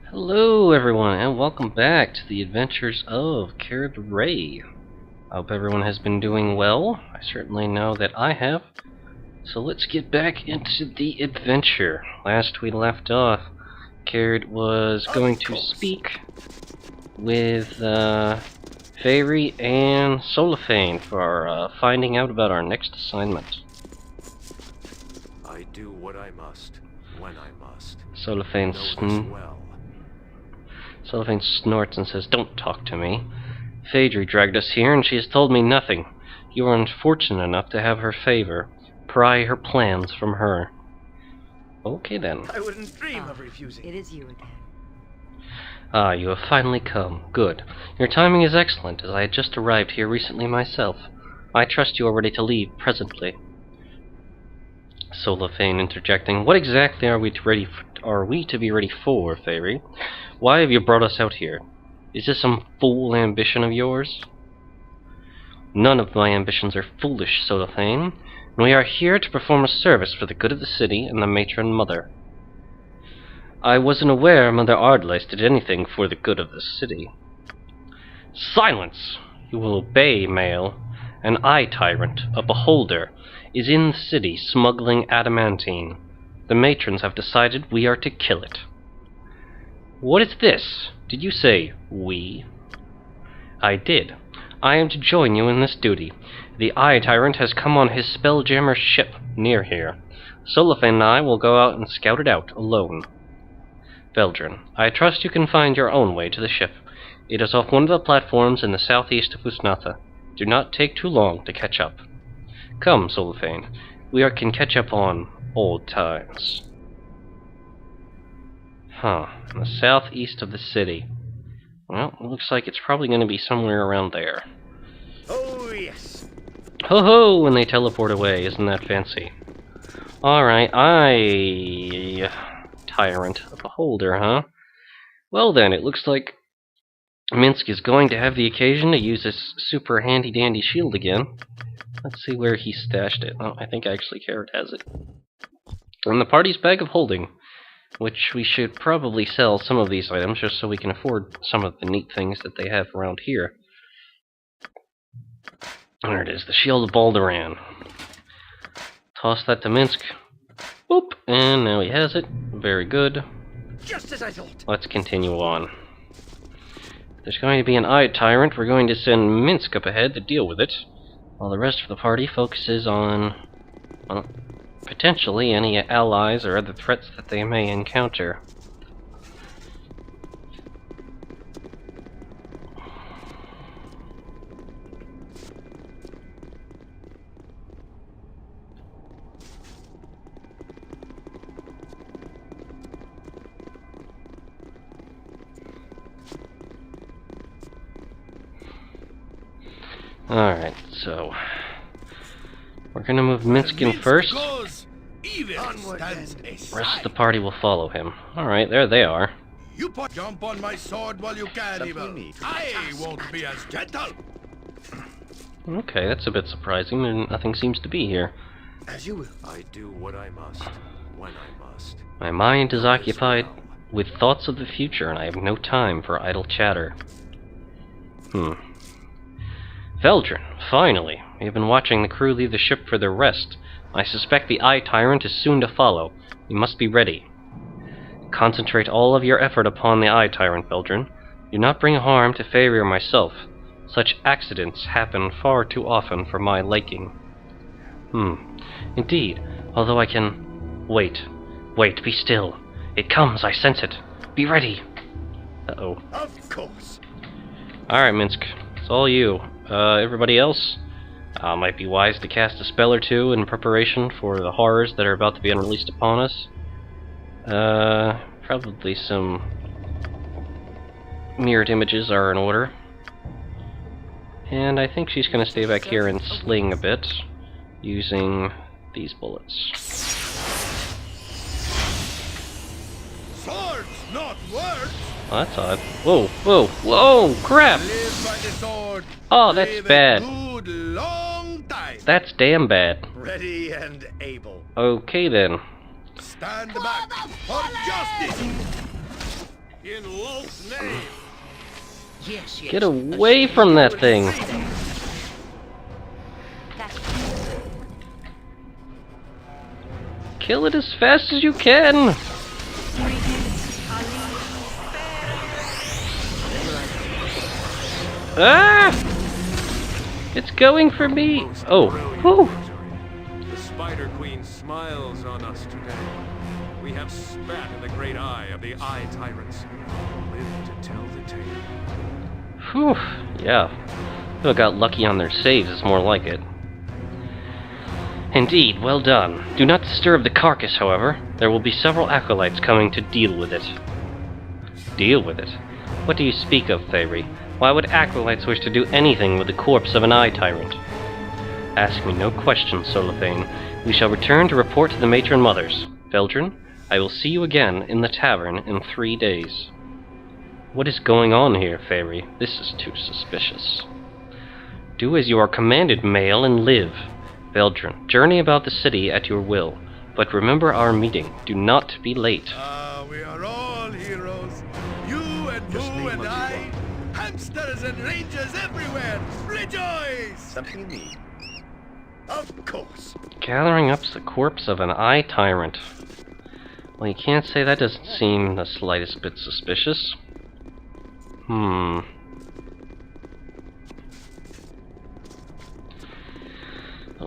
Hello everyone, and welcome back to the adventures of Kered Larae. I hope everyone has been doing well. I certainly know that I have. So let's get back into the adventure. Last we left off, Kered was going to speak with Fairy and Solifane for finding out about our next assignment. I do what I must, when I must. Solifane snorts and says, "Don't talk to me. Phaedra dragged us here, and she has told me nothing. You are unfortunate enough to have her favor. Pry her plans from her." Okay then. I wouldn't dream of refusing. It is you again. Ah, you have finally come. Good. Your timing is excellent, as I had just arrived here recently myself. I trust you are ready to leave presently. Solifane interjecting, "What exactly are we to be ready for, Fairy? Why have you brought us out here? Is this some fool ambition of yours?" "None of my ambitions are foolish, Solifane, and we are here to perform a service for the good of the city and the matron mother." "I wasn't aware Mother Ardlice did anything for the good of the city." "Silence! You will obey, male. An eye-tyrant, a beholder, is in the city smuggling adamantine. The matrons have decided we are to kill it." "What is this? Did you say, we?" "I did. I am to join you in this duty. The eye-tyrant has come on his spelljammer's ship, near here. Solifane and I will go out and scout it out, alone. Veldrin, I trust you can find your own way to the ship. It is off one of the platforms in the southeast of Usnatha. Do not take too long to catch up. Come, Solifane, can catch up on old times." In the southeast of the city. Well, it looks like it's probably going to be somewhere around there. Oh, yes. Ho ho! When they teleport away, isn't that fancy? Alright, Tyrant, a beholder, huh? Well then, it looks like Minsc is going to have the occasion to use this super handy-dandy shield again. Let's see where he stashed it. Oh, I think actually Kered has it. In the party's bag of holding, which we should probably sell some of these items just so we can afford some of the neat things that they have around here. There it is, the Shield of Baldur. Toss that to Minsc. Boop! And now he has it. Very good. Just as I thought. Let's continue on. If there's going to be an eye tyrant, we're going to send Minsc up ahead to deal with it, while the rest of the party focuses on, well, potentially any allies or other threats that they may encounter. Alright, so we're gonna move Minsc in first. The rest of the party will follow him. Alright, there they are. You jump on my sword while you can, evil. I won't be as gentle. Okay, that's a bit surprising, and nothing seems to be here. As you will. I do what I must, when I must. My mind is occupied with thoughts of the future, and I have no time for idle chatter. Veldrin, finally. We have been watching the crew leave the ship for their rest. I suspect the Eye Tyrant is soon to follow. We must be ready. Concentrate all of your effort upon the Eye Tyrant, Veldrin. Do not bring harm to Fairy or myself. Such accidents happen far too often for my liking. Indeed, although I can... Wait, be still. It comes, I sense it. Be ready. Uh-oh. Of course. Alright, Minsc. It's all you. Everybody else might be wise to cast a spell or two in preparation for the horrors that are about to be unleashed upon us. Probably some mirrored images are in order. And I think she's going to stay back here and sling a bit, using these bullets. Swords, not words. Oh, that's odd. Whoa, crap! Live by the sword. Oh, that's Live a bad. good long time. That's damn bad. Ready and able. Okay then. Stand back for justice. In Lolth's name! Yes, yes. Get away from that thing! Kill it as fast as you can! Ah! It's going for me! Oh, whew! The Spider Queen smiles on us today. We have spat in the great eye of the Eye Tyrants. Live to tell the tale. Whew, yeah. Who got lucky on their saves is more like it. Indeed, well done. Do not disturb the carcass, however. There will be several acolytes coming to deal with it. Deal with it? What do you speak of, Fairy? Why would acolytes wish to do anything with the corpse of an eye tyrant? Ask me no questions, Solithane. We shall return to report to the matron mothers. Veldrin, I will see you again in the tavern in 3 days. What is going on here, Fairy? This is too suspicious. Do as you are commanded, male, and live. Veldrin, journey about the city at your will. But remember our meeting. Do not be late. We are all heroes. You and Moo and I. Hamsters and rangers everywhere. Rejoice! Something you need. Of course. Gathering up the corpse of an eye tyrant. Well, you can't say that doesn't seem the slightest bit suspicious. Well,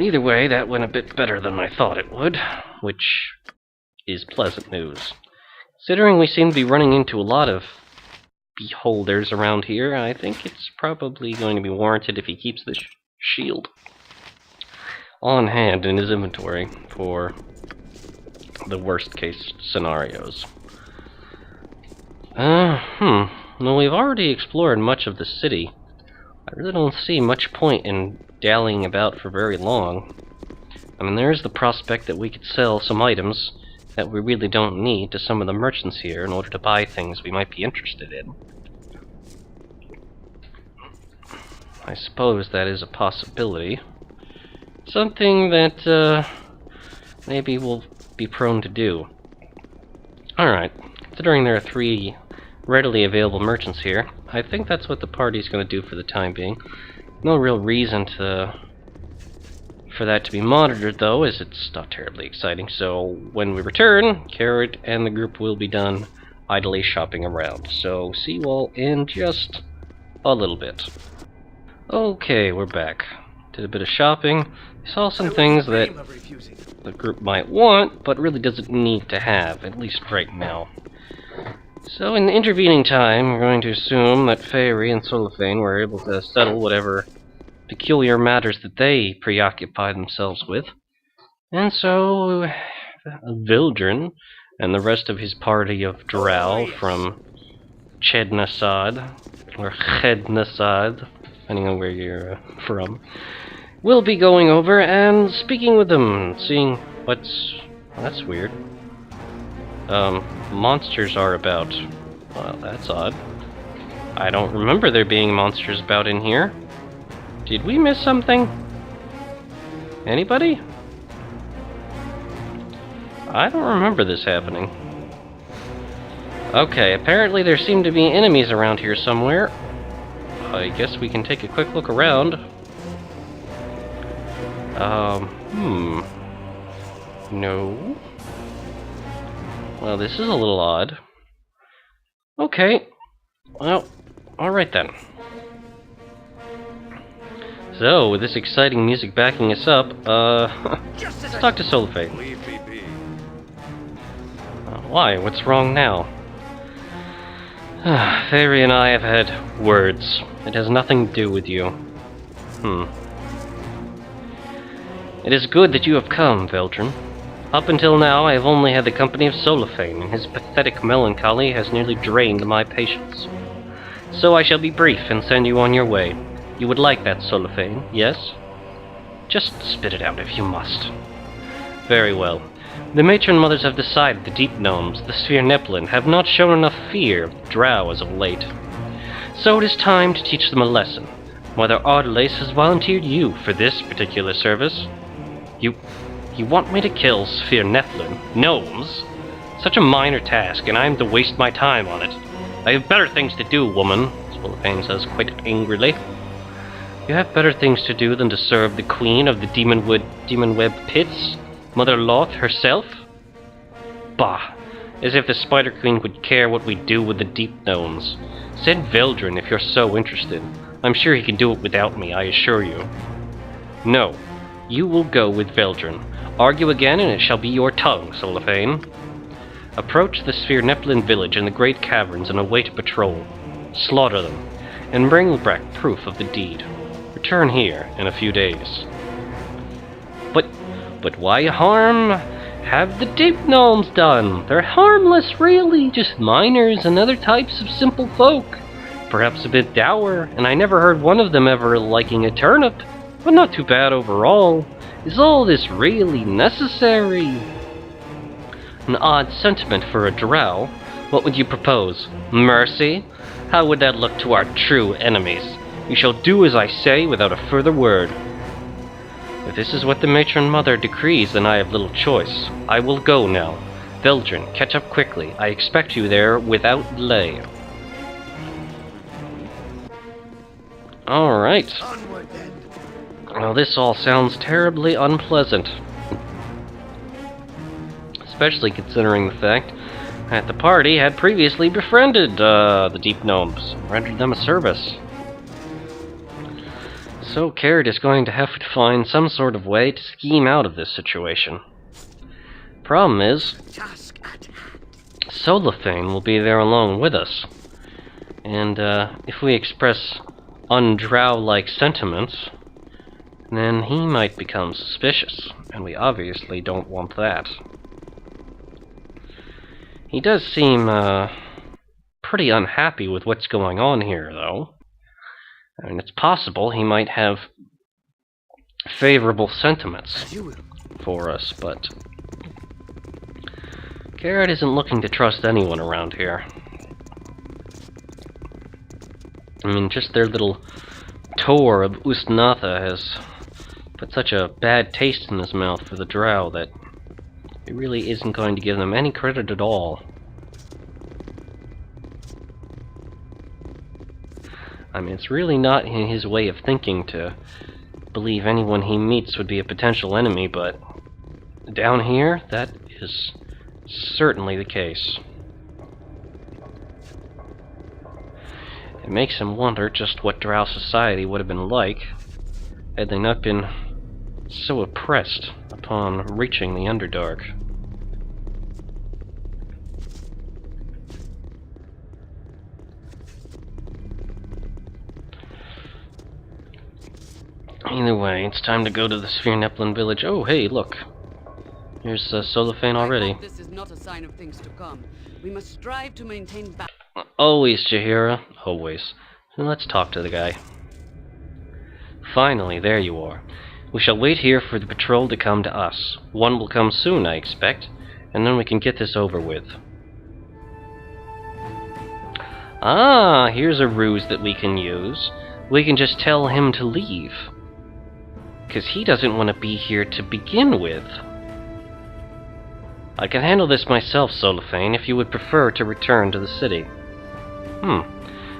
either way, that went a bit better than I thought it would, which is pleasant news. Considering we seem to be running into a lot of beholders around here, I think it's probably going to be warranted if he keeps this shield on hand in his inventory for the worst case scenarios. Well, we've already explored much of the city. I really don't see much point in dallying about for very long. I mean, there is the prospect that we could sell some items that we really don't need to some of the merchants here in order to buy things we might be interested in. I suppose that is a possibility. Something that, maybe we'll be prone to do. Alright, considering there are 3 readily available merchants here, I think that's what the party's going to do for the time being. No real reason for that to be monitored, though, as it's not terribly exciting. So when we return, Kered and the group will be done idly shopping around. So see you all in just a little bit. Okay, we're back. Did a bit of shopping. Saw some things that the group might want, but really doesn't need to have, at least right now. So in the intervening time, we're going to assume that Fairy and Solithane were able to settle whatever peculiar matters that they preoccupy themselves with. And so Veldrin and the rest of his party of Drow from Chednasad, or Chednasad, depending on where you're from, will be going over and speaking with them, seeing what's... Well, that's weird. Monsters are about. Well, that's odd. I don't remember there being monsters about in here. Did we miss something? Anybody? I don't remember this happening. Okay, apparently there seem to be enemies around here somewhere. I guess we can take a quick look around. No. Well, this is a little odd. Okay. Well, alright then. So, with this exciting music backing us up, let's talk to Solithane. Leave me be. Why? What's wrong now? Fairy and I have had words. It has nothing to do with you. It is good that you have come, Veldrin. Up until now, I have only had the company of Solithane, and his pathetic melancholy has nearly drained my patience. So I shall be brief and send you on your way. You would like that, Solithane, yes? Just spit it out if you must. Very well. The matron mothers have decided the deep gnomes, the sphere Neplin, have not shown enough fear of Drow as of late. So it is time to teach them a lesson. Mother Ardelace has volunteered you for this particular service. You want me to kill Sphere Nephilim, gnomes? Such a minor task, and I am to waste my time on it. I have better things to do, woman, Swillifane says quite angrily. You have better things to do than to serve the queen of the Demon Web Pits, Mother Loth herself? Bah, as if the Spider Queen would care what we do with the Deep Gnomes. Send Veldrin if you're so interested. I'm sure he can do it without me, I assure you. No, you will go with Veldrin. Argue again and it shall be your tongue, Swillifane. Approach the Sphere Neplin village in the Great Caverns and await a patrol. Slaughter them, and bring back proof of the deed. Return here in a few days. But why harm? Have the Deep Gnomes done. They're harmless, really, just miners and other types of simple folk. Perhaps a bit dour, and I never heard one of them ever liking a turnip, but not too bad overall. Is all this really necessary? An odd sentiment for a drow. What would you propose? Mercy? How would that look to our true enemies? You shall do as I say without a further word. If this is what the matron mother decrees, then I have little choice. I will go now. Veldrin, catch up quickly. I expect you there without delay. Alright. Onward then. Well, this all sounds terribly unpleasant. Especially considering the fact that the party had previously befriended the Deep Gnomes, rendered them a service. So Kered is going to have to find some sort of way to scheme out of this situation. Problem is, Task at hand. Swillifane will be there along with us. And if we express undrow-like sentiments, then he might become suspicious, and we obviously don't want that. He does seem pretty unhappy with what's going on here, though. I mean, it's possible he might have favorable sentiments for us, but Kered isn't looking to trust anyone around here. I mean, just their little tour of Usnatha has put such a bad taste in his mouth for the Drow that he really isn't going to give them any credit at all. I mean, it's really not in his way of thinking to believe anyone he meets would be a potential enemy, but down here, that is certainly the case. It makes him wonder just what Drow society would have been like had they not been so oppressed upon reaching the Underdark. Either way, it's time to go to the Sphere Neplin village. Oh, hey, look. Here's Swillifane already. This is not a sign of things to come. We must strive to maintain balance. Always, Jaheira. Always. So let's talk to the guy. Finally, there you are. We shall wait here for the patrol to come to us. One will come soon, I expect, and then we can get this over with. Ah, here's a ruse that we can use. We can just tell him to leave. Because he doesn't want to be here to begin with. I can handle this myself, Swillifane, if you would prefer to return to the city.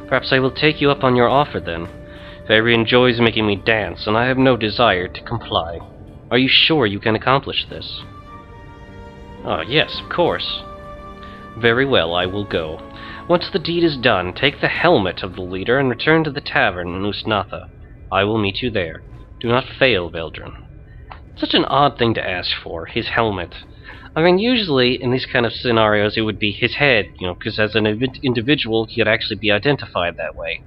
Perhaps I will take you up on your offer then. Fairy enjoys making me dance, and I have no desire to comply. Are you sure you can accomplish this? Oh, yes, of course. Very well, I will go. Once the deed is done, take the helmet of the leader and return to the tavern in Usnatha. I will meet you there. Do not fail, Veldrin. Such an odd thing to ask for, his helmet. I mean, usually in these kind of scenarios it would be his head, you know, because as an individual he could actually be identified that way.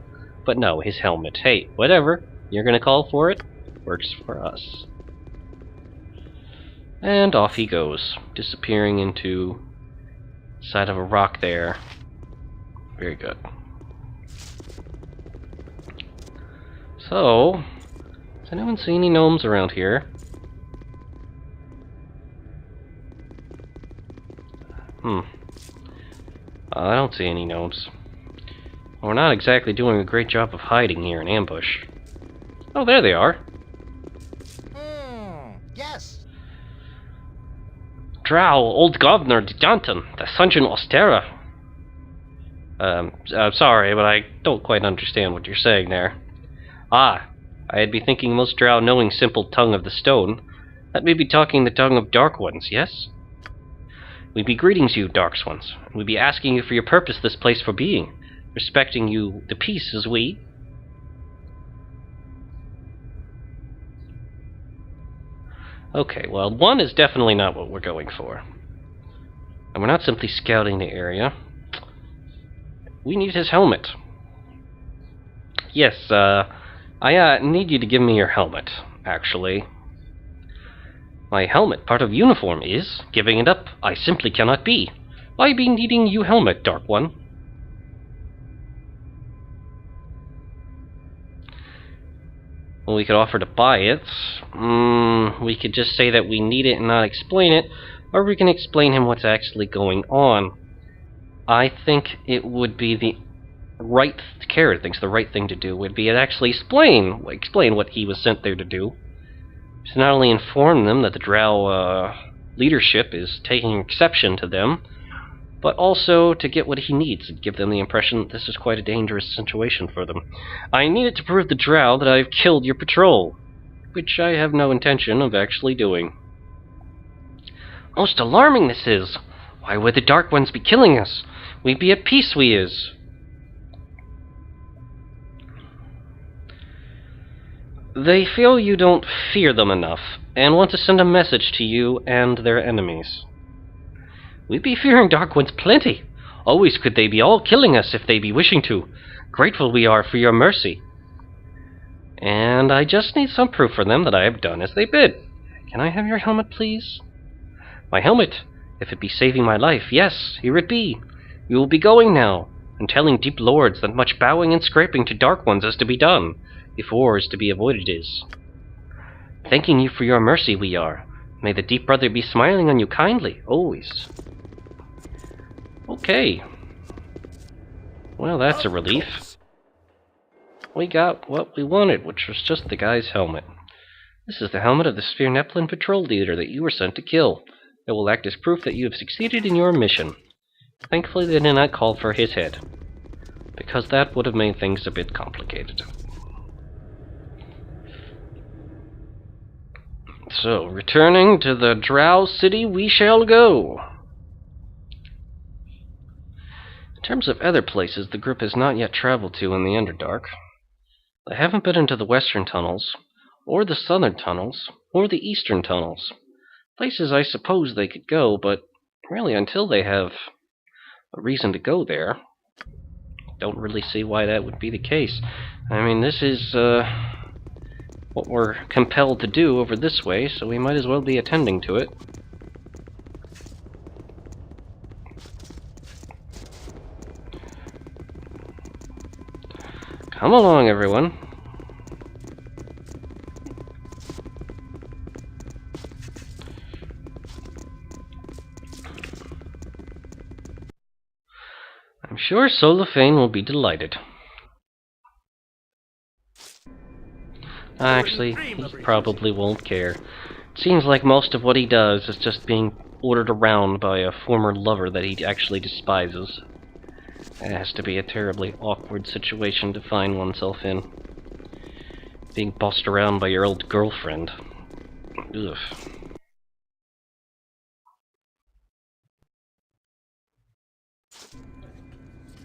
But no, his helmet. Hey, whatever. You're gonna call for it? Works for us. And off he goes, disappearing into the side of a rock there. Very good. So, does anyone see any gnomes around here? I don't see any gnomes. Well, we're not exactly doing a great job of hiding here in ambush. Oh, there they are. Yes. Drow, old governor, the Danton, the Sungeon Ostera. I'm sorry, but I don't quite understand what you're saying there. Ah, I'd be thinking most Drow knowing simple tongue of the stone. That may be talking the tongue of Dark Ones, yes? We'd be greetings you, Dark Ones. We'd be asking you for your purpose this place for being. Respecting you the peace as we. Okay, well, one is definitely not what we're going for. And we're not simply scouting the area. We need his helmet. Yes, I need you to give me your helmet, actually. My helmet, part of uniform, is. Giving it up, I simply cannot be. Why be needing you helmet, Dark One? Well, we could offer to buy it. We could just say that we need it and not explain it, or we can explain him what's actually going on. I think it would be the right... Kered thinks the right thing to do would be to actually explain what he was sent there to do. To not only inform them that the Drow leadership is taking exception to them, but also to get what he needs and give them the impression that this is quite a dangerous situation for them. I needed to prove the Drow that I've killed your patrol, which I have no intention of actually doing. Most alarming this is! Why would the Dark Ones be killing us? We'd be at peace, we is. They feel you don't fear them enough, and want to send a message to you and their enemies. We be fearing Dark Ones plenty. Always could they be all killing us if they be wishing to. Grateful we are for your mercy. And I just need some proof for them that I have done as they bid. Can I have your helmet, please? My helmet? If it be saving my life, yes, here it be. We will be going now, and telling deep lords that much bowing and scraping to Dark Ones is to be done, if war is to be avoided is. Thanking you for your mercy we are. May the Deep Brother be smiling on you kindly, always. Okay. Well, that's a relief. We got what we wanted, which was just the guy's helmet. This is the helmet of the Sphere Neplin patrol leader that you were sent to kill. It will act as proof that you have succeeded in your mission. Thankfully they did not call for his head, because that would have made things a bit complicated. So, returning to the Drow city we shall go. In terms of other places the group has not yet traveled to in the Underdark, they haven't been into the western tunnels, or the southern tunnels, or the eastern tunnels. Places I suppose they could go, but really until they have a reason to go there, don't really see why that would be the case. I mean, this is what we're compelled to do over this way, so we might as well be attending to it. Come along, everyone. I'm sure Solifane will be delighted. Actually, he probably won't care. It seems like most of what he does is just being ordered around by a former lover that he actually despises. It has to be a terribly awkward situation to find oneself in. Being bossed around by your old girlfriend. Ugh.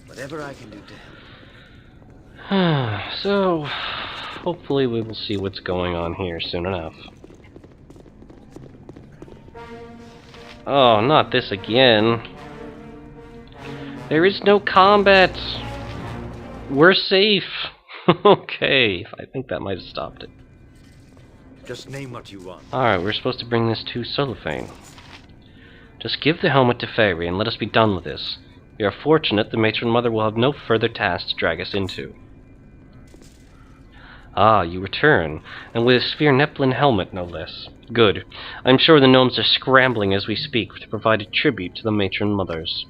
Whatever I can do to help. So, hopefully we will see what's going on here soon enough. Oh, not this again. There is no combat. We're safe. Okay, I think that might have stopped it. Just name what you want. Alright, we're supposed to bring this to Solifane. Just give the helmet to Fairy and let us be done with this. We are fortunate the Matron Mother will have no further tasks to drag us into. Ah, you return, and with a Sphere Neplin helmet, no less. Good. I'm sure the gnomes are scrambling as we speak to provide a tribute to the Matron Mothers.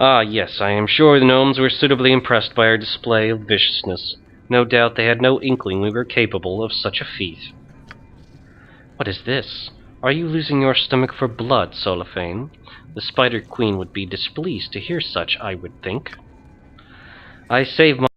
Ah, yes, I am sure the gnomes were suitably impressed by our display of viciousness. No doubt they had no inkling we were capable of such a feat. What is this? Are you losing your stomach for blood, Soliphane? The Spider Queen would be displeased to hear such, I would think. I save my